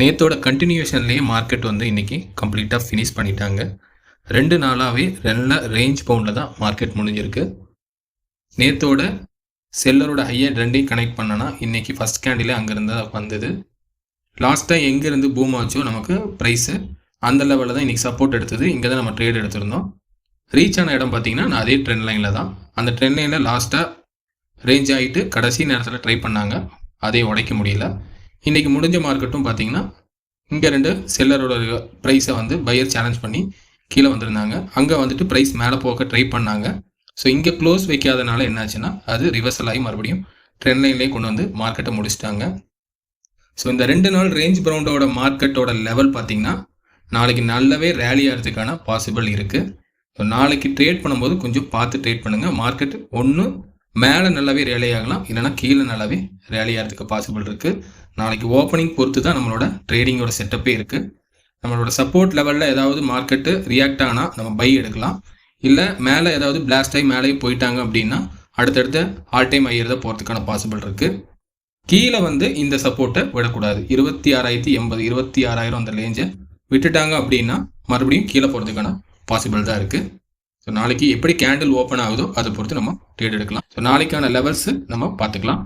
நேத்தோட கண்டினியூஷன்லேயே market வந்து இன்னைக்கு கம்ப்ளீட்டாக ஃபினிஷ் பண்ணிட்டாங்க. 2 நாளாகவே நல்ல ரேஞ்ச் பவுண்டில் தான் மார்க்கெட் முடிஞ்சிருக்கு. நேத்தோட செல்லரோட ஹையர் ரெண்டையும் கனெக்ட் பண்ணனா இன்னைக்கு ஃபர்ஸ்ட் கேண்டிலே அங்கேருந்து வந்தது. லாஸ்ட்டாக எங்கேருந்து பூம் ஆச்சோ நமக்கு ப்ரைஸு அந்த லெவலில் தான் இன்றைக்கி சப்போர்ட் எடுத்தது. இங்கே தான் நம்ம ட்ரேட் எடுத்திருந்தோம். ரீச் ஆன இடம் பார்த்தீங்கன்னா நான் அதே ட்ரெண்ட் லைனில் தான். அந்த ட்ரெண்ட் லைனில் லாஸ்ட்டாக ரேஞ்ச் ஆகிட்டு கடைசி நேரத்தில் ட்ரை பண்ணாங்க, அதையும் உடைக்க முடியல. இன்றைக்கி முடிஞ்ச மார்க்கெட்டும் பார்த்தீங்கன்னா இங்கே 2 செல்லரோட ப்ரைஸை வந்து பையர் சேலஞ்ச் பண்ணி கீழே வந்திருந்தாங்க. அங்கே வந்துட்டு ப்ரைஸ் மேலே போக ட்ரை பண்ணாங்க. ஸோ இங்கே க்ளோஸ் வைக்காதனால என்னாச்சுன்னா அது ரிவர்சல் ஆகி மறுபடியும் ட்ரெண்ட் லைன்லேயே கொண்டு வந்து மார்க்கெட்டை முடிச்சிட்டாங்க. ஸோ இந்த 2 நாள் ரேஞ்ச் பவுண்டோட மார்க்கெட்டோட லெவல் பார்த்தீங்கன்னா நாளைக்கு நல்லாவே ரேலி ஆகிறதுக்கான பாசிபிள் இருக்குது. ஸோ நாளைக்கு ட்ரேட் பண்ணும்போது கொஞ்சம் பார்த்து ட்ரேட் பண்ணுங்கள். மார்க்கெட் ஒன்று மேலே நல்லாவே ரேலி ஆகலாம், இல்லைனா கீழே நல்லாவே ரேலி ஆகிறதுக்கு பாசிபிள் இருக்குது. நாளைக்கு ஓப்பனிங் பொறுத்து தான் நம்மளோட ட்ரேடிங்கோட செட்டப்பே இருக்குது. நம்மளோட சப்போர்ட் லெவலில் ஏதாவது மார்க்கெட்டு ரியாக்ட் ஆனால் நம்ம பை எடுக்கலாம். இல்லை மேலே ஏதாவது பிளாஸ்ட் ஆகி மேலேயும் போயிட்டாங்க அப்படின்னா அடுத்தடுத்த ஆல் டைம் ஹையர் தான் போகிறதுக்கான பாசிபிள் இருக்குது. கீழே வந்து இந்த சப்போர்ட்டை விடக்கூடாது. 26,080 26,000 அந்த ரேஞ்சை விட்டுட்டாங்க அப்படின்னா மறுபடியும் கீழே போகிறதுக்கான பாசிபிள் தான் இருக்குது. ஸோ நாளைக்கு எப்படி கேண்டில் ஓப்பன் ஆகுதோ அதை பொறுத்து நம்ம ட்ரேட் எடுக்கலாம். ஸோ நாளைக்கான லெவல்ஸு நம்ம பார்த்துக்கலாம்.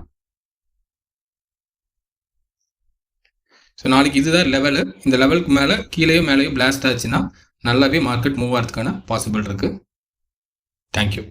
ஸோ நாளைக்கு இதுதான் லெவலு. இந்த லெவலுக்கு மேலே கீழேயோ மேலேயோ பிளாஸ்ட் ஆச்சுன்னா நல்லாவே மார்க்கெட் மூவ் ஆகிறதுக்கான பாசிபிள் இருக்குது. தேங்க்யூ.